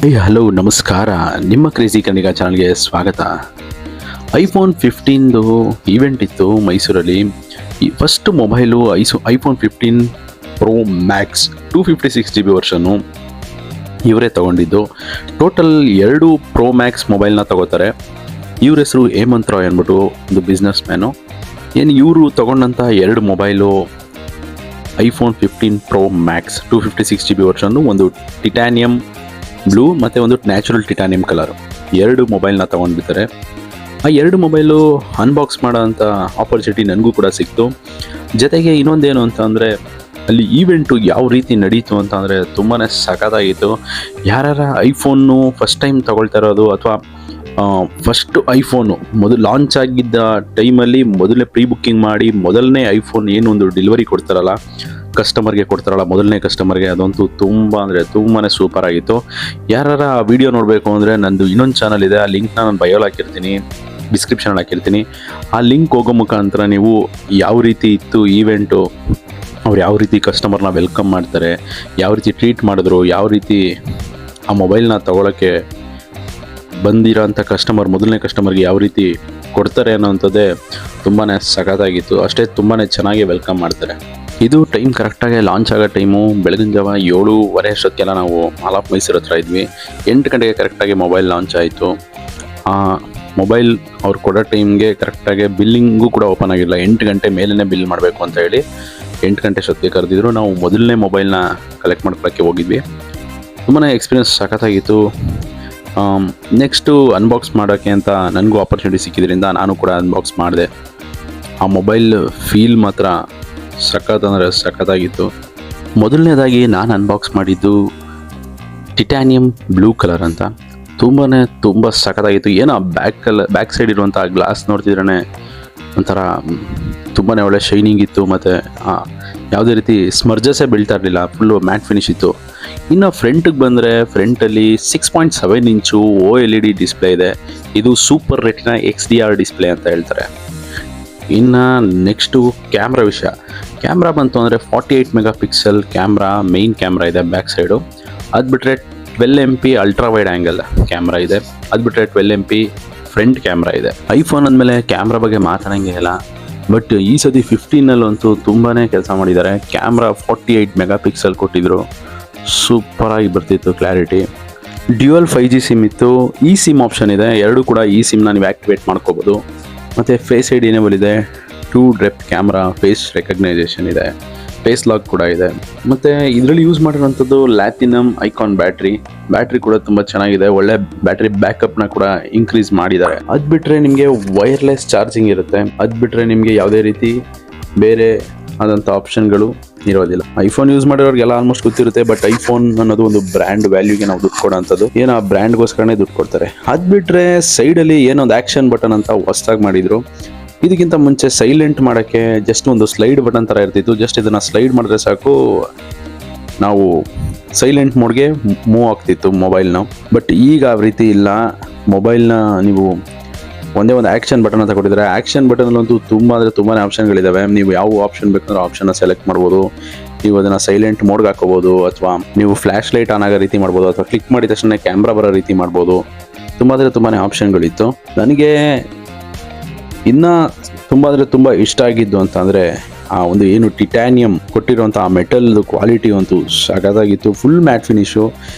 Hello ನಮಸ್ಕಾರ. ನಿಮ್ಮ crazy ಕನ್ನಿಗಾ ಚಾನಲ್ಗೆ ಸ್ವಾಗತ. ಐಫೋನ್ 15ದು ಈವೆಂಟ್ ಇತ್ತು ಮೈಸೂರಲ್ಲಿ. ಈ first mobile iPhone 15 pro Max 256GB ವರ್ಷನ್ನು ಇವರೇ ತಗೊಂಡಿದ್ದು. ಟೋಟಲ್ 2 ಪ್ರೋ ಮ್ಯಾಕ್ಸ್ ಮೊಬೈಲ್ನ ತಗೋತಾರೆ. ಇವ್ರ ಹೆಸರು ಹೇಮಂತ್ ರಾಯ್ ಅಂದ್ಬಿಟ್ಟು ಒಂದು ಬಿಸ್ನೆಸ್ ಮ್ಯಾನು. ಇವರು ತಗೊಂಡಂಥ 2 mobile iPhone 15 pro Max 256GB ವರ್ಷನ್ನು, ಒಂದು ಟಿಟಾನಿಯಂ ಬ್ಲೂ ಮತ್ತು ಒಂದು ನ್ಯಾಚುರಲ್ ಟಿಟಾನಿಯಂ ಕಲರ್, 2 ಮೊಬೈಲ್ನ ತೊಗೊಂಡಿರ್ತಾರೆ. ಆ 2 ಮೊಬೈಲು ಅನ್ಬಾಕ್ಸ್ ಮಾಡೋ ಅಂಥ ಆಪರ್ಚುನಿಟಿ ನನಗೂ ಕೂಡ ಸಿಕ್ತು. ಜೊತೆಗೆ ಇನ್ನೊಂದೇನು ಅಂತ ಅಂದರೆ, ಅಲ್ಲಿ ಈವೆಂಟು ಯಾವ ರೀತಿ ನಡೀತು ಅಂತ ಅಂದರೆ ತುಂಬಾ ಸಖತ್ತಾಗಿತ್ತು. ಯಾರ್ಯಾರ ಐಫೋನ್ನು ಫಸ್ಟ್ ಟೈಮ್ ತೊಗೊಳ್ತಾ ಇರೋದು ಅಥವಾ ಫಸ್ಟು ಐಫೋನು ಮೊದಲು ಲಾಂಚ್ ಆಗಿದ್ದ ಟೈಮಲ್ಲಿ ಮೊದಲನೇ ಪ್ರೀ ಬುಕ್ಕಿಂಗ್ ಮಾಡಿ ಮೊದಲನೇ ಐಫೋನ್ ಏನು ಒಂದು ಡೆಲಿವರಿ ಕೊಡ್ತಾರಲ್ಲ, ಕಸ್ಟಮರ್ಗೆ ಕೊಡ್ತಾರಲ್ಲ ಮೊದಲನೇ ಕಸ್ಟಮರ್ಗೆ, ಅದಂತೂ ತುಂಬ ಅಂದರೆ ತುಂಬಾ ಸೂಪರ್ ಆಗಿತ್ತು. ಯಾರ ಆ ವಿಡಿಯೋ ನೋಡಬೇಕು ಅಂದರೆ ನಂದು ಇನ್ನೊಂದು ಚಾನಲ್ ಇದೆ, ಆ ಲಿಂಕ್ನ ನಾನು ಬಯೋಲ್ ಹಾಕಿರ್ತೀನಿ, ಡಿಸ್ಕ್ರಿಪ್ಷನಲ್ಲಿ ಹಾಕಿರ್ತೀನಿ. ಆ ಲಿಂಕ್ ಹೋಗೋ ಮುಖಾಂತರ ನೀವು ಯಾವ ರೀತಿ ಇತ್ತು ಈವೆಂಟು, ಅವ್ರು ಯಾವ ರೀತಿ ಕಸ್ಟಮರ್ನ ವೆಲ್ಕಮ್ ಮಾಡ್ತಾರೆ, ಯಾವ ರೀತಿ ಟ್ರೀಟ್ ಮಾಡಿದ್ರು, ಯಾವ ರೀತಿ ಆ ಮೊಬೈಲ್ನ ತೊಗೊಳಕ್ಕೆ ಬಂದಿರೋಂಥ ಕಸ್ಟಮರ್ ಮೊದಲನೇ ಕಸ್ಟಮರ್ಗೆ ಯಾವ ರೀತಿ ಕೊಡ್ತಾರೆ ಅನ್ನೋವಂಥದ್ದೇ ತುಂಬಾ ಸಖತ್ತಾಗಿತ್ತು. ಅಷ್ಟೇ ತುಂಬಾ ಚೆನ್ನಾಗಿ ವೆಲ್ಕಮ್ ಮಾಡ್ತಾರೆ. ಇದು ಟೈಮ್ ಕರೆಕ್ಟಾಗಿ ಲಾಂಚ್ ಆಗೋ ಟೈಮು ಬೆಳಗಿನ ಜಾವ 7:30 ಅಷ್ಟೊತ್ತಿಗೆಲ್ಲ ನಾವು ಮಾಲ್ ಆಫ್ ಮೈಸೂರು ಹತ್ರ ಇದ್ವಿ. 8 ಗಂಟೆಗೆ ಕರೆಕ್ಟಾಗಿ ಮೊಬೈಲ್ ಲಾಂಚ್ ಆಯಿತು. ಮೊಬೈಲ್ ಅವ್ರು ಕೊಡೋ ಟೈಮ್ಗೆ ಕರೆಕ್ಟಾಗಿ ಬಿಲ್ಲಿಂಗು ಕೂಡ ಓಪನ್ ಆಗಿಲ್ಲ. 8 ಗಂಟೆ ಮೇಲೇ ಬಿಲ್ ಮಾಡಬೇಕು ಅಂತ ಹೇಳಿ 8 ಗಂಟೆ ಅಷ್ಟೊತ್ತಿಗೆ ಕರೆದಿದ್ರು. ನಾವು ಮೊದಲನೇ ಮೊಬೈಲ್ನ ಕಲೆಕ್ಟ್ ಮಾಡ್ಕೊಳ್ಳೋಕ್ಕೆ ಹೋಗಿದ್ವಿ. ತುಂಬಾ ಎಕ್ಸ್ಪೀರಿಯನ್ಸ್ ಸಖತ್ತಾಗಿತ್ತು. ನೆಕ್ಸ್ಟು ಅನ್ಬಾಕ್ಸ್ ಮಾಡೋಕ್ಕೆ ಅಂತ ನನಗೂ ಆಪರ್ಚುನಿಟಿ ಸಿಕ್ಕಿದ್ರಿಂದ ನಾನು ಕೂಡ ಅನ್ಬಾಕ್ಸ್ ಮಾಡಿದೆ. ಆ ಮೊಬೈಲ್ ಫೀಲ್ ಮಾತ್ರ ಸಖತ್ ಅಂದರೆ ಸಖತ್ತಾಗಿತ್ತು. ಮೊದಲನೇದಾಗಿ ನಾನು ಅನ್ಬಾಕ್ಸ್ ಮಾಡಿದ್ದು ಟಿಟಾನಿಯಂ ಬ್ಲೂ ಕಲರ್ ಅಂತ. ತುಂಬ ಸಖತ್ತಾಗಿತ್ತು. ಏನೋ ಬ್ಯಾಕ್ ಸೈಡ್ ಇರುವಂಥ ಗ್ಲಾಸ್ ನೋಡ್ತಿದ್ರೇ ಒಂಥರ ತುಂಬಾ ಒಳ್ಳೆ ಶೈನಿಂಗ್ ಇತ್ತು. ಮತ್ತು ಯಾವುದೇ ರೀತಿ ಸ್ಮರ್ಜಸ್ಸೇ ಬೀಳ್ತಾ ಇರಲಿಲ್ಲ, ಫುಲ್ಲು ಮ್ಯಾಟ್ ಫಿನಿಶ್ ಇತ್ತು. ಇನ್ನು ಫ್ರಂಟಿಗೆ ಬಂದರೆ, ಫ್ರಂಟಲ್ಲಿ 6.7 ಇಂಚು OLED ಡಿಸ್ಪ್ಲೇ ಇದೆ. ಇದು ಸೂಪರ್ ರೆಟಿನಾ XDR ಡಿಸ್ಪ್ಲೇ ಅಂತ ಹೇಳ್ತಾರೆ. ಇನ್ನು ನೆಕ್ಸ್ಟು ಕ್ಯಾಮ್ರಾ ವಿಷಯ. ಕ್ಯಾಮ್ರಾ ಬಂತು ಅಂದರೆ 48 ಮೆಗಾಪಿಕ್ಸೆಲ್ ಕ್ಯಾಮ್ರಾ, ಮೇಯ್ನ್ ಕ್ಯಾಮ್ರಾ ಇದೆ ಬ್ಯಾಕ್ ಸೈಡು. ಅದು ಬಿಟ್ಟರೆ 12MP ultra wide angle camera ಇದೆ. ಅದು ಬಿಟ್ಟರೆ 12MP ಫ್ರಂಟ್ ಕ್ಯಾಮ್ರಾ ಇದೆ. ಐಫೋನ್ ಅಂದಮೇಲೆ ಕ್ಯಾಮ್ರಾ ಬಗ್ಗೆ ಮಾತಾಡೋಂಗೆ ಇಲ್ಲ, ಬಟ್ ಈ ಸತಿ 15ನಲ್ಲಂತೂ ತುಂಬಾ ಕೆಲಸ ಮಾಡಿದ್ದಾರೆ. ಕ್ಯಾಮ್ರಾ 48 ಮೆಗಾಪಿಕ್ಸೆಲ್ ಕೊಟ್ಟಿದ್ರು, ಸೂಪರಾಗಿ ಬರ್ತಿತ್ತು ಕ್ಲಾರಿಟಿ. ಡ್ಯುಯಲ್ 5G ಸಿಮ್ ಇತ್ತು. ಈ ಸಿಮ್ ಆಪ್ಷನ್ ಇದೆ, 2 ಕೂಡ ಈ ಸಿಮ್ನ ನೀವು ಆ್ಯಕ್ಟಿವೇಟ್ ಮಾಡ್ಕೋಬೋದು. ಮತ್ತು ಫೇಸ್ ಐಡಿ ಎನೇಬಲ್ ಇದೆ, 2 ಡೆಪ್ತ್ ಕ್ಯಾಮ್ರಾ, ಫೇಸ್ ರೆಕಗ್ನೈಸೇಷನ್ ಇದೆ, ಫೇಸ್ ಲಾಕ್ ಕೂಡ ಇದೆ. ಮತ್ತು ಇದರಲ್ಲಿ ಯೂಸ್ ಮಾಡಿರೋಂಥದ್ದು ಲ್ಯಾಟಿನಮ್ ಐಕಾನ್ ಬ್ಯಾಟ್ರಿ ಕೂಡ ತುಂಬ ಚೆನ್ನಾಗಿದೆ. ಒಳ್ಳೆ ಬ್ಯಾಟ್ರಿ ಬ್ಯಾಕಪ್ನ ಕೂಡ ಇನ್ಕ್ರೀಸ್ ಮಾಡಿದ್ದಾರೆ. ಅದು ಬಿಟ್ಟರೆ ನಿಮಗೆ ವೈರ್ಲೆಸ್ ಚಾರ್ಜಿಂಗ್ ಇರುತ್ತೆ. ಅದು ಬಿಟ್ಟರೆ ನಿಮಗೆ ಯಾವುದೇ ರೀತಿ ಬೇರೆ ಆದಂಥ ಆಪ್ಷನ್ಗಳು ಇರೋದಿಲ್ಲ. ಐಫೋನ್ ಯೂಸ್ ಮಾಡಿರೋರಿಗೆಲ್ಲ ಆಲ್ಮೋಸ್ಟ್ ಗೊತ್ತಿರುತ್ತೆ, ಬಟ್ ಐಫೋನ್ ಅನ್ನೋದು ಒಂದು ಬ್ರ್ಯಾಂಡ್ ವ್ಯಾಲ್ಯೂಗೆ ನಾವು ದುಡ್ಡು ಕೊಡೋ ಅಂಥದ್ದು. ಏನೋ ಆ ಬ್ರ್ಯಾಂಡ್ಗೋಸ್ಕರನೇ ದುಡ್ಡು ಕೊಡ್ತಾರೆ. ಅದು ಬಿಟ್ಟರೆ ಸೈಡಲ್ಲಿ ಏನೊಂದು ಆ್ಯಕ್ಷನ್ ಬಟನ್ ಅಂತ ಹೊಸದಾಗಿ ಮಾಡಿದರು. ಇದಕ್ಕಿಂತ ಮುಂಚೆ ಸೈಲೆಂಟ್ ಮಾಡೋಕ್ಕೆ ಜಸ್ಟ್ ಒಂದು ಸ್ಲೈಡ್ ಬಟನ್ ಥರ ಇರ್ತಿತ್ತು. ಜಸ್ಟ್ ಇದನ್ನು ಸ್ಲೈಡ್ ಮಾಡಿದ್ರೆ ಸಾಕು, ನಾವು ಸೈಲೆಂಟ್ ಮೋಡ್ಗೆ ಮೂವ್ ಆಗ್ತಿತ್ತು ಮೊಬೈಲ್ನ. ಬಟ್ ಈಗ ಆ ರೀತಿ ಇಲ್ಲ. ಮೊಬೈಲ್ನ ನೀವು ಒಂದೇ ಒಂದು ಆ್ಯಕ್ಷನ್ ಬಟನ್ ಅಂತ ಕೊಟ್ಟಿದ್ದಾರೆ. ಆ್ಯಕ್ಷನ್ ಬಟನಲ್ಲಂತೂ ತುಂಬಾ ಆಪ್ಷನ್ಗಳಿದ್ದಾವೆ. ನೀವು ಯಾವ ಆಪ್ಷನ್ ಬೇಕಂದ್ರೆ ಆಪ್ಷನ್ನ ಸೆಲೆಕ್ಟ್ ಮಾಡ್ಬೋದು. ನೀವು ಅದನ್ನು ಸೈಲೆಂಟ್ ಮೋಡ್ಗೆ ಹಾಕೋಬೋದು, ಅಥವಾ ನೀವು ಫ್ಲ್ಯಾಶ್ ಲೈಟ್ ಆನ್ ಆಗೋ ರೀತಿ ಮಾಡ್ಬೋದು, ಅಥವಾ ಕ್ಲಿಕ್ ಮಾಡಿದ ತಕ್ಷಣ ಕ್ಯಾಮ್ರಾ ಬರೋ ರೀತಿ ಮಾಡ್ಬೋದು. ತುಂಬಾ ಆಪ್ಷನ್ಗಳಿತ್ತು. ನನಗೆ ಇನ್ನು ತುಂಬ ಇಷ್ಟ ಆಗಿದ್ದು ಅಂತ ಅಂದರೆ ಆ ಒಂದು ಏನು ಟಿಟಾನಿಯಂ ಕೊಟ್ಟಿರುವಂಥ ಆ ಮೆಟಲ್ದು ಕ್ವಾಲಿಟಿ ಅಂತೂ ಸಖತ್ತಾಗಿತ್ತು. Full mat finish.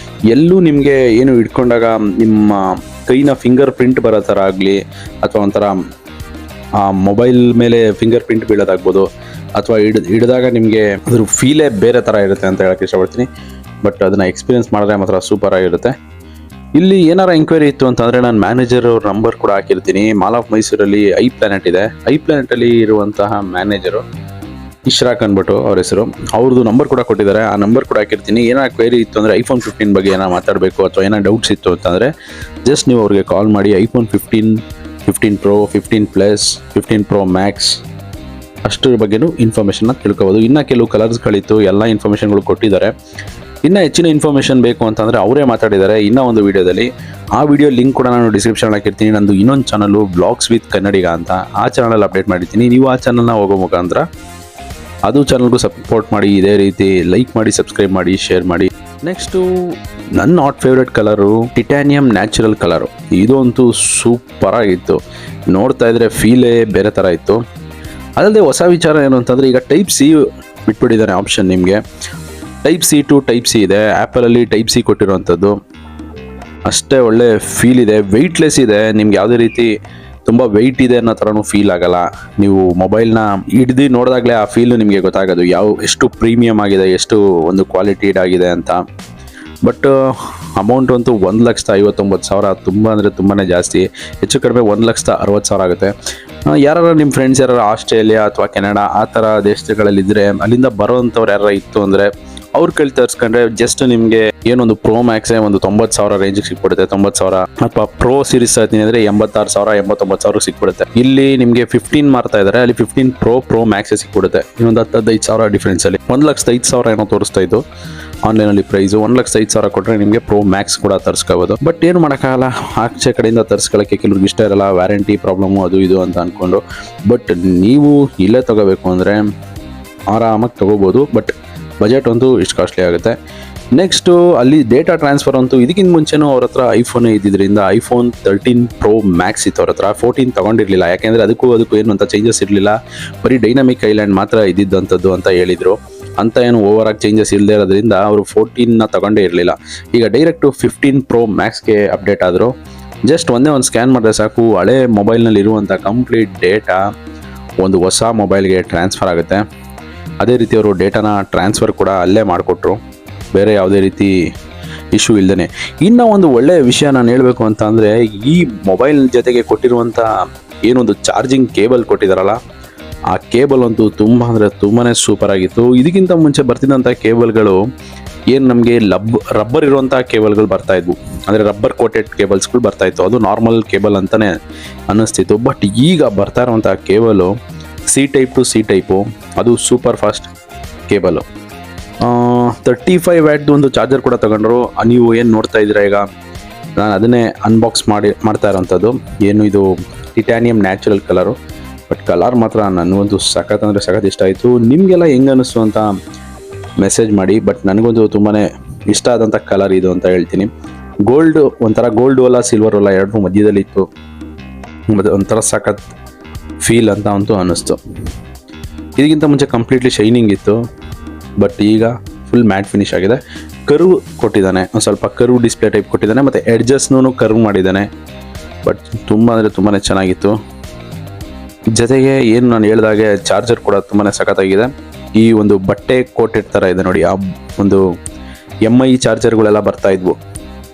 ಎಲ್ಲೂ ನಿಮಗೆ ಏನು ಇಟ್ಕೊಂಡಾಗ ನಿಮ್ಮ ಕೈನ ಫಿಂಗರ್ ಪ್ರಿಂಟ್ ಬರೋ ಥರ ಆಗಲಿ, ಅಥವಾ ಒಂಥರ ಆ ಮೊಬೈಲ್ ಮೇಲೆ ಫಿಂಗರ್ ಪ್ರಿಂಟ್ ಬೀಳೋದಾಗ್ಬೋದು, ಅಥವಾ ಹಿಡಿದಾಗ ನಿಮಗೆ ಅದ್ರ ಫೀಲೇ ಬೇರೆ ಥರ ಇರುತ್ತೆ ಅಂತ ಹೇಳೋಕ್ಕೆ ಇಷ್ಟಪಡ್ತೀನಿ. ಬಟ್ ಅದನ್ನು ಎಕ್ಸ್ಪೀರಿಯೆನ್ಸ್ ಮಾಡಿದ್ರೆ ಮಾತ್ರ ಸೂಪರಾಗಿರುತ್ತೆ. ಇಲ್ಲಿ ಏನಾರ ಎಂಕ್ವೈರಿ ಇತ್ತು ಅಂತಂದರೆ ನಾನು ಮ್ಯಾನೇಜರ್ ಅವ್ರ ನಂಬರ್ ಕೂಡ ಹಾಕಿರ್ತೀನಿ. ಮಾಲ್ ಆಫ್ ಮೈಸೂರಲ್ಲಿ ಐ ಪ್ಲಾನೆಟ್ ಇದೆ. ಐ ಪ್ಲಾನೆಟಲ್ಲಿ ಇರುವಂತಹ ಮ್ಯಾನೇಜರು ಇಶ್ರಾಕ್ ಅಂದ್ಬಿಟ್ಟು ಅವ್ರ ಹೆಸರು. ಅವ್ರದ್ದು ನಂಬರ್ ಕೂಡ ಕೊಟ್ಟಿದ್ದಾರೆ, ಆ ನಂಬರ್ ಕೂಡ ಹಾಕಿರ್ತೀನಿ. ಏನಾರ ಕ್ವೈರಿ ಇತ್ತು ಅಂದರೆ ಐಫೋನ್ 15 ಬಗ್ಗೆ ಏನಾರು ಮಾತಾಡಬೇಕು ಅಥವಾ ಏನೋ ಡೌಟ್ಸ್ ಇತ್ತು ಅಂತಂದರೆ ಜಸ್ಟ್ ನೀವು ಅವ್ರಿಗೆ ಕಾಲ್ ಮಾಡಿ iPhone 15, 15 Pro, 15 Plus, 15 Pro Max ಅಷ್ಟರ ಬಗ್ಗೆನೂ ಇನ್ಫಾರ್ಮೇಷನ್ನ ತಿಳ್ಕೊಬೋದು. ಇನ್ನು ಕೆಲವು ಕಲರ್ಸ್ಗಳಿತ್ತು, ಎಲ್ಲ ಇನ್ಫಾರ್ಮೇಷನ್ಗಳು ಕೊಟ್ಟಿದ್ದಾರೆ. ಇನ್ನೂ ಹೆಚ್ಚಿನ ಇನ್ಫಾರ್ಮೇಷನ್ ಬೇಕು ಅಂತಂದರೆ ಅವರೇ ಮಾತಾಡಿದ್ದಾರೆ ಇನ್ನೂ ಒಂದು ವೀಡಿಯೋದಲ್ಲಿ. ಆ ವಿಡಿಯೋ ಲಿಂಕ್ ಕೂಡ ನಾನು ಡಿಸ್ಕ್ರಿಪ್ಷನ್ ಹಾಕಿರ್ತೀನಿ. ನಂದು ಇನ್ನೊಂದು ಚಾನಲು ಬ್ಲಾಗ್ಸ್ ವಿತ್ ಕನ್ನಡಿಗ ಅಂತ, ಆ ಚಾನಲಲ್ಲಿ ಅಪ್ಡೇಟ್ ಮಾಡಿರ್ತೀನಿ. ನೀವು ಆ ಚಾನಲ್ನ ಹೋಗೋ ಮುಖಾಂತರ ಅದು ಚಾನಲ್ಗೂ ಸಪೋರ್ಟ್ ಮಾಡಿ. ಇದೇ ರೀತಿ ಲೈಕ್ ಮಾಡಿ, ಸಬ್ಸ್ಕ್ರೈಬ್ ಮಾಡಿ, ಶೇರ್ ಮಾಡಿ. ನೆಕ್ಸ್ಟು ನನ್ನ not favourite colour titanium natural colour. ಇದು ಅಂತೂ ಸೂಪರ್ ಆಗಿತ್ತು, ನೋಡ್ತಾ ಇದ್ರೆ ಫೀಲೇ ಬೇರೆ ಥರ ಇತ್ತು. ಅದಲ್ಲದೆ ಹೊಸ ವಿಚಾರ ಏನು ಅಂತಂದರೆ, ಈಗ ಟೈಪ್ ಸಿ ಬಿಟ್ಬಿಟ್ಟಿದ್ದಾನೆ ಆಪ್ಷನ್. ನಿಮಗೆ type C to type C ಇದೆ, ಆ್ಯಪಲಲ್ಲಿ ಟೈಪ್ ಸಿ ಕೊಟ್ಟಿರೋವಂಥದ್ದು. ಅಷ್ಟೇ ಒಳ್ಳೆ ಫೀಲ್ ಇದೆ, ವೆಯ್ಟ್ಲೆಸ್ ಇದೆ, ನಿಮ್ಗೆ ಯಾವುದೇ ರೀತಿ ತುಂಬ ವೆಯ್ಟ್ ಇದೆ ಅನ್ನೋ ಥರನೂ ಫೀಲ್ ಆಗಲ್ಲ. ನೀವು ಮೊಬೈಲ್ನ ಹಿಡ್ದು ನೋಡಿದಾಗಲೇ ಆ ಫೀಲು ನಿಮಗೆ ಗೊತ್ತಾಗೋದು ಎಷ್ಟು ಪ್ರೀಮಿಯಮ್ ಆಗಿದೆ, ಎಷ್ಟು ಒಂದು ಕ್ವಾಲಿಟಿಡ್ ಆಗಿದೆ ಅಂತ. ಬಟ್ ಅಮೌಂಟ್ ಅಂತೂ 1,59,000, ತುಂಬ ಅಂದರೆ ತುಂಬಾ ಜಾಸ್ತಿ. ಹೆಚ್ಚು ಕಡಿಮೆ 1,60,000 ಆಗುತ್ತೆ. ಯಾರು ನಿಮ್ಮ ಫ್ರೆಂಡ್ಸ್ ಯಾರು ಆಸ್ಟ್ರೇಲಿಯಾ ಅಥವಾ ಕೆನಡಾ ಆ ಥರ ದೇಶಗಳಲ್ಲಿದ್ದರೆ, ಅಲ್ಲಿಂದ ಬರೋವಂಥವ್ರು ಯಾರು ಇತ್ತು ಅಂದರೆ ಅವ್ರ ಕೈಲಿ ತರಿಸ್ಕೊಂಡ್ರೆ ಜಸ್ಟ್ ನಿಮಗೆ ಏನೊಂದು ಪ್ರೋ ಮ್ಯಾಕ್ಸೇ ಒಂದು 90,000 ರೇಂಜಿಗೆ ಸಿಕ್ಬಿಡುತ್ತೆ. 90,000 ಅಥವಾ ಪ್ರೋ ಸೀರೀಸ್ ಹೇಳ್ತೀನಿ ಅಂದರೆ 86,000 89,000 ಸಿಕ್ಬಿಡುತ್ತೆ. ಇಲ್ಲಿ ನಿಮಗೆ 15 ಮಾರ್ತಾ ಇದ್ದಾರೆ, ಅಲ್ಲಿ 15 ಪ್ರೋ ಮ್ಯಾಕ್ಸೇ ಸಿಕ್ಬಿಡುತ್ತೆ. ಇನ್ನೊಂದು 15,000 ಡಿಫ್ರೆನ್ಸಲ್ಲಿ 1,05,000 ಏನೋ ತೋರಿಸ್ತಾ ಇತ್ತು ಆನ್ಲೈನಲ್ಲಿ ಪ್ರೈಸು. 1,05,000 ಕೊಟ್ಟರೆ ನಿಮಗೆ ಪ್ರೋ ಮ್ಯಾಕ್ಸ್ ಕೂಡ ತರಿಸ್ಕೋಬೋದು. ಬಟ್ ಏನು ಮಾಡೋಕ್ಕಾಗಲ್ಲ, ಆಚೆ ಕಡೆಯಿಂದ ತರಿಸ್ಕೊಳ್ಳೋಕ್ಕೆ ಕೆಲವ್ರಿಗೆ ಇಷ್ಟ ಇರಲ್ಲ, ವ್ಯಾರಂಟಿ ಪ್ರಾಬ್ಲಮ್ಮು ಅದು ಇದು ಅಂತ ಅಂದ್ಕೊಂಡು. ಬಟ್ ನೀವು ಇಲ್ಲೇ ತೊಗೋಬೇಕು ಅಂದರೆ ಆರಾಮಾಗಿ ತೊಗೋಬೋದು. ಬಟ್ ಬಜೆಟ್ ಅಂತೂ ಇಷ್ಟು ಕಾಸ್ಟ್ಲಿ ಆಗುತ್ತೆ. ನೆಕ್ಸ್ಟು ಅಲ್ಲಿ ಡೇಟಾ ಟ್ರಾನ್ಸ್ಫರ್ ಅಂತೂ ಇದಕ್ಕಿಂತ ಮುಂಚೆನೂ ಅವ್ರ ಹತ್ರ ಐಫೋನೇ ಇದ್ದಿದ್ದರಿಂದ iPhone 13 Pro Max ಇತ್ತು ಅವ್ರ ಹತ್ರ. 14 ತೊಗೊಂಡಿರಲಿಲ್ಲ, ಯಾಕೆಂದರೆ ಅದಕ್ಕೂ ಏನು ಅಂತ ಚೇಂಜಸ್ ಇರಲಿಲ್ಲ, ಬರೀ ಡೈನಾಮಿಕ್ ಐಲ್ಯಾಂಡ್ ಮಾತ್ರ ಇದ್ದಿದ್ದಂಥದ್ದು ಅಂತ ಹೇಳಿದರು. ಅಂತ ಏನು ಓವರಾಗಿ ಚೇಂಜಸ್ ಇಲ್ಲದೆ ಇರೋದ್ರಿಂದ ಅವರು 14ನ ತಗೊಂಡೇ ಇರಲಿಲ್ಲ. ಈಗ ಡೈರೆಕ್ಟು 15 Pro Maxಗೆ ಅಪ್ಡೇಟ್ ಆದರು. ಜಸ್ಟ್ ಒಂದೇ ಒಂದು ಸ್ಕ್ಯಾನ್ ಮಾಡಿದ್ರೆ ಸಾಕು, ಹಳೆ ಮೊಬೈಲ್ನಲ್ಲಿ ಇರುವಂಥ ಕಂಪ್ಲೀಟ್ ಡೇಟಾ ಒಂದು ಹೊಸ ಮೊಬೈಲ್ಗೆ ಟ್ರಾನ್ಸ್ಫರ್ ಆಗುತ್ತೆ. ಅದೇ ರೀತಿ ಅವರು ಡೇಟಾನ ಟ್ರಾನ್ಸ್ಫರ್ ಕೂಡ ಅಲ್ಲೇ ಮಾಡಿಕೊಟ್ರು, ಬೇರೆ ಯಾವುದೇ ರೀತಿ ಇಶ್ಯೂ ಇಲ್ಲದೇ. ಇನ್ನು ಒಂದು ಒಳ್ಳೆಯ ವಿಷಯ ನಾನು ಹೇಳಬೇಕು ಅಂತ ಅಂದರೆ, ಈ ಮೊಬೈಲ್ ಜೊತೆಗೆ ಕೊಟ್ಟಿರುವಂಥ ಏನೊಂದು ಚಾರ್ಜಿಂಗ್ ಕೇಬಲ್ ಕೊಟ್ಟಿದ್ದಾರಲ್ಲ, ಆ ಕೇಬಲ್ ಅಂತೂ ತುಂಬ ಅಂದರೆ ತುಂಬಾ ಸೂಪರ್ ಆಗಿತ್ತು. ಇದಕ್ಕಿಂತ ಮುಂಚೆ ಬರ್ತಿದ್ದಂಥ ಕೇಬಲ್ಗಳು ಏನು ನಮಗೆ ರಬ್ಬರ್ ಇರುವಂಥ ಕೇಬಲ್ಗಳು ಬರ್ತಾಯಿದ್ವು, ಅಂದರೆ ರಬ್ಬರ್ ಕೋಟೆಡ್ ಕೇಬಲ್ಸ್ಗಳು ಬರ್ತಾಯಿತ್ತು. ಅದು ನಾರ್ಮಲ್ ಕೇಬಲ್ ಅಂತಲೇ ಅನ್ನಿಸ್ತಿತ್ತು. ಬಟ್ ಈಗ ಬರ್ತಾ ಇರುವಂಥ cable C type two C type, ಅದು ಸೂಪರ್ ಫಾಸ್ಟ್ ಕೇಬಲು. 35 ವ್ಯಾಟ್ದು ಒಂದು ಚಾರ್ಜರ್ ಕೂಡ ತಗೊಂಡ್ರು. ನೀವು ಏನು ನೋಡ್ತಾ ಇದ್ದೀರಾ ಈಗ, ನಾನು ಅದನ್ನೇ ಅನ್ಬಾಕ್ಸ್ ಮಾಡ್ತಾ ಇರೋವಂಥದ್ದು. ಏನು ಇದು titanium natural colour, but colour ಮಾತ್ರ ನನಗೊಂದು ಸಖತ್ ಅಂದರೆ ಸಖತ್ ಇಷ್ಟ ಆಯಿತು. ನಿಮಗೆಲ್ಲ ಹೆಂಗೆ ಅನ್ನಿಸ್ತು ಅಂತ ಮೆಸೇಜ್ ಮಾಡಿ. ಬಟ್ ನನಗೊಂದು ತುಂಬಾ ಇಷ್ಟ ಆದಂಥ ಕಲರ್ ಇದು ಅಂತ ಹೇಳ್ತೀನಿ. ಗೋಲ್ಡ್, ಒಂಥರ ಗೋಲ್ಡ್ ಅಲ್ಲ ಸಿಲ್ವರ್ ಅಲ್ಲ, ಎರಡೂ ಮಧ್ಯದಲ್ಲಿ ಇತ್ತು. ಮತ್ತು ಒಂಥರ ಸಖತ್ ಫೀಲ್ ಅಂತ ಅಂತೂ ಅನ್ನಿಸ್ತು. ಇದಕ್ಕಿಂತ ಮುಂಚೆ ಕಂಪ್ಲೀಟ್ಲಿ ಶೈನಿಂಗ್ ಇತ್ತು, ಬಟ್ ಈಗ ಫುಲ್ ಮ್ಯಾಟ್ ಫಿನಿಶ್ ಆಗಿದೆ. ಕರ್ವ್ ಕೊಟ್ಟಿದ್ದಾನೆ, ಒಂದು ಸ್ವಲ್ಪ ಕರ್ವ್ ಡಿಸ್ಪ್ಲೇ ಟೈಪ್ ಕೊಟ್ಟಿದ್ದಾನೆ, ಮತ್ತು ಎಡ್ಜಸ್ನೂ ಕರ್ವ್ ಮಾಡಿದ್ದಾನೆ. ಬಟ್ ತುಂಬ ಅಂದರೆ ತುಂಬಾ ಚೆನ್ನಾಗಿತ್ತು. ಜೊತೆಗೆ ಏನು ನಾನು ಹೇಳ್ದಾಗೆ ಚಾರ್ಜರ್ ಕೂಡ ತುಂಬಾ ಸಖತ್ತಾಗಿದೆ. ಈ ಒಂದು ಬಟ್ಟೆ ಕೋಟೆಡ್ ಥರ ಇದೆ ನೋಡಿ, ಆ ಒಂದು MI ಚಾರ್ಜರ್ಗಳೆಲ್ಲ ಬರ್ತಾಯಿದ್ವು.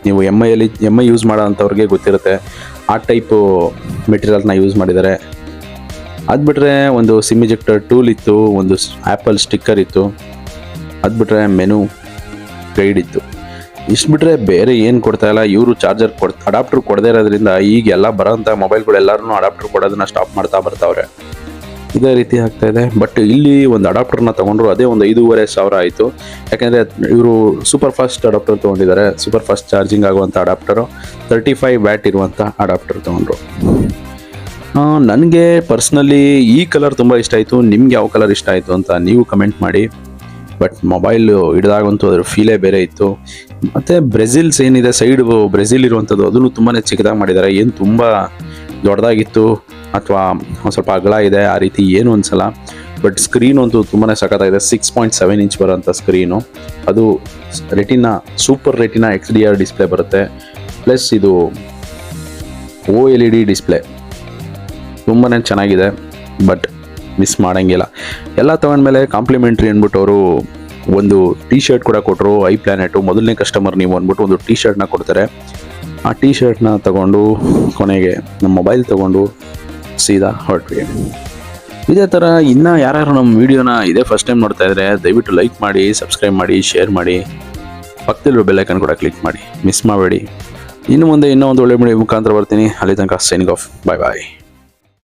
ನೀವು MI ಯೂಸ್ ಮಾಡೋ ಅಂಥವ್ರಿಗೆ ಗೊತ್ತಿರುತ್ತೆ, ಆ ಟೈಪು ಮೆಟೀರಿಯಲ್ನ ಯೂಸ್ ಮಾಡಿದ್ದಾರೆ. ಅದು ಬಿಟ್ಟರೆ ಒಂದು ಸಿಮ್ ಇಜೆಕ್ಟರ್ ಟೂಲ್ ಇತ್ತು, ಒಂದು ಆ್ಯಪಲ್ ಸ್ಟಿಕ್ಕರ್ ಇತ್ತು, ಅದು ಬಿಟ್ಟರೆ ಮೆನು ಗೈಡ್ ಇತ್ತು. ಇಷ್ಟು ಬಿಟ್ಟರೆ ಬೇರೆ ಏನು ಕೊಡ್ತಾಯಿಲ್ಲ. ಇವರು ಚಾರ್ಜರ್ ಅಡಾಪ್ಟರ್ ಕೊಡದೇ ಇರೋದ್ರಿಂದ ಈಗ ಎಲ್ಲ ಬರೋಂಥ ಮೊಬೈಲ್ಗಳೆಲ್ಲರೂ ಅಡಾಪ್ಟರ್ ಕೊಡೋದನ್ನ ಸ್ಟಾಪ್ ಮಾಡ್ತಾ ಬರ್ತಾವ್ರೆ. ಇದೇ ರೀತಿ ಆಗ್ತಾಯಿದೆ. ಬಟ್ ಇಲ್ಲಿ ಒಂದು ಅಡಾಪ್ಟರ್ನ ತೊಗೊಂಡ್ರು, ಅದೇ ಒಂದು 5,500 ಆಯಿತು. ಯಾಕೆಂದರೆ ಇವರು ಸೂಪರ್ ಫಾಸ್ಟ್ ಅಡಾಪ್ಟರ್ ತೊಗೊಂಡಿದ್ದಾರೆ, ಸೂಪರ್ ಫಾಸ್ಟ್ ಚಾರ್ಜಿಂಗ್ ಆಗುವಂಥ ಅಡಾಪ್ಟರು, 35 ವ್ಯಾಟ್ ಇರುವಂಥ ಅಡಾಪ್ಟರ್ ತೊಗೊಂಡ್ರು. ನನಗೆ ಪರ್ಸ್ನಲಿ ಈ ಕಲರ್ ತುಂಬ ಇಷ್ಟ ಆಯಿತು. ನಿಮ್ಗೆ ಯಾವ ಕಲರ್ ಇಷ್ಟ ಆಯಿತು ಅಂತ ನೀವು ಕಮೆಂಟ್ ಮಾಡಿ. ಬಟ್ ಮೊಬೈಲು ಹಿಡಿದಾಗಂತೂ ಅದ್ರ ಫೀಲೇ ಬೇರೆ ಇತ್ತು. ಮತ್ತು ಬ್ರೆಜಿಲ್ಸ್ ಏನಿದೆ ಸೈಡ್ ಬ್ರೆಜಿಲ್ ಇರುವಂಥದ್ದು, ಅದನ್ನು ತುಂಬಾ ಚಿಕ್ಕದಾಗಿ ಮಾಡಿದ್ದಾರೆ. ಏನು ತುಂಬ ದೊಡ್ಡದಾಗಿತ್ತು ಅಥವಾ ಒಂದು ಸ್ವಲ್ಪ ಅಗಲ ಇದೆ ಆ ರೀತಿ ಏನು ಅನ್ಸಲ್ಲ. ಬಟ್ ಸ್ಕ್ರೀನ್ ಅಂತೂ ತುಂಬಾ ಸಖತ್ತಾಗಿದೆ. 6.7 ಇಂಚ್ ಬರೋಂಥ ಸ್ಕ್ರೀನು, ಅದು ಸೂಪರ್ ರೆಟಿನಾ XDR ಡಿಸ್ಪ್ಲೇ ಬರುತ್ತೆ. ಪ್ಲಸ್ ಇದು OLED ಡಿಸ್ಪ್ಲೇ ತುಂಬಾ ಚೆನ್ನಾಗಿದೆ. ಬಟ್ ಮಿಸ್ ಮಾಡೋಂಗಿಲ್ಲ. ಎಲ್ಲ ತೊಗೊಂಡ್ಮೇಲೆ ಕಾಂಪ್ಲಿಮೆಂಟ್ರಿ ಅಂದ್ಬಿಟ್ಟು ಅವರು ಒಂದು ಟಿ ಶರ್ಟ್ ಕೂಡ ಕೊಟ್ಟರು. iPlanet ಮೊದಲನೇ ಕಸ್ಟಮರ್ ನೀವು ಅಂದ್ಬಿಟ್ಟು ಒಂದು ಟಿ ಶರ್ಟ್ನ ಕೊಡ್ತಾರೆ. ಆ ಟಿ ಶರ್ಟ್ನ ತೊಗೊಂಡು ಕೊನೆಗೆ ನಮ್ಮ ಮೊಬೈಲ್ ತೊಗೊಂಡು ಸೀದಾ ಹೊರಟ್ವಿ. ಇದೇ ಥರ ಇನ್ನೂ ಯಾರು ನಮ್ಮ ವೀಡಿಯೋನ ಇದೇ ಫಸ್ಟ್ ಟೈಮ್ ನೋಡ್ತಾ ಇದ್ದರೆ ದಯವಿಟ್ಟು ಲೈಕ್ ಮಾಡಿ, ಸಬ್ಸ್ಕ್ರೈಬ್ ಮಾಡಿ, ಶೇರ್ ಮಾಡಿ, ಪಕ್ಕದಲ್ಲಿರೋ ಬೆಲ್ ಐಕಾನ್ ಕೂಡ ಕ್ಲಿಕ್ ಮಾಡಿ, ಮಿಸ್ ಮಾಡಬೇಡಿ. ಇನ್ನು ಮುಂದೆ ಇನ್ನೂ ಒಂದು ಒಳ್ಳೆ ವಿಡಿಯೋ ಮುಖಾಂತರ ಬರ್ತೀನಿ. ಅಲ್ಲಿ ತನಕ ಸೈನಿಂಗ್ ಆಫ್. ಬಾಯ್ ಬಾಯ್.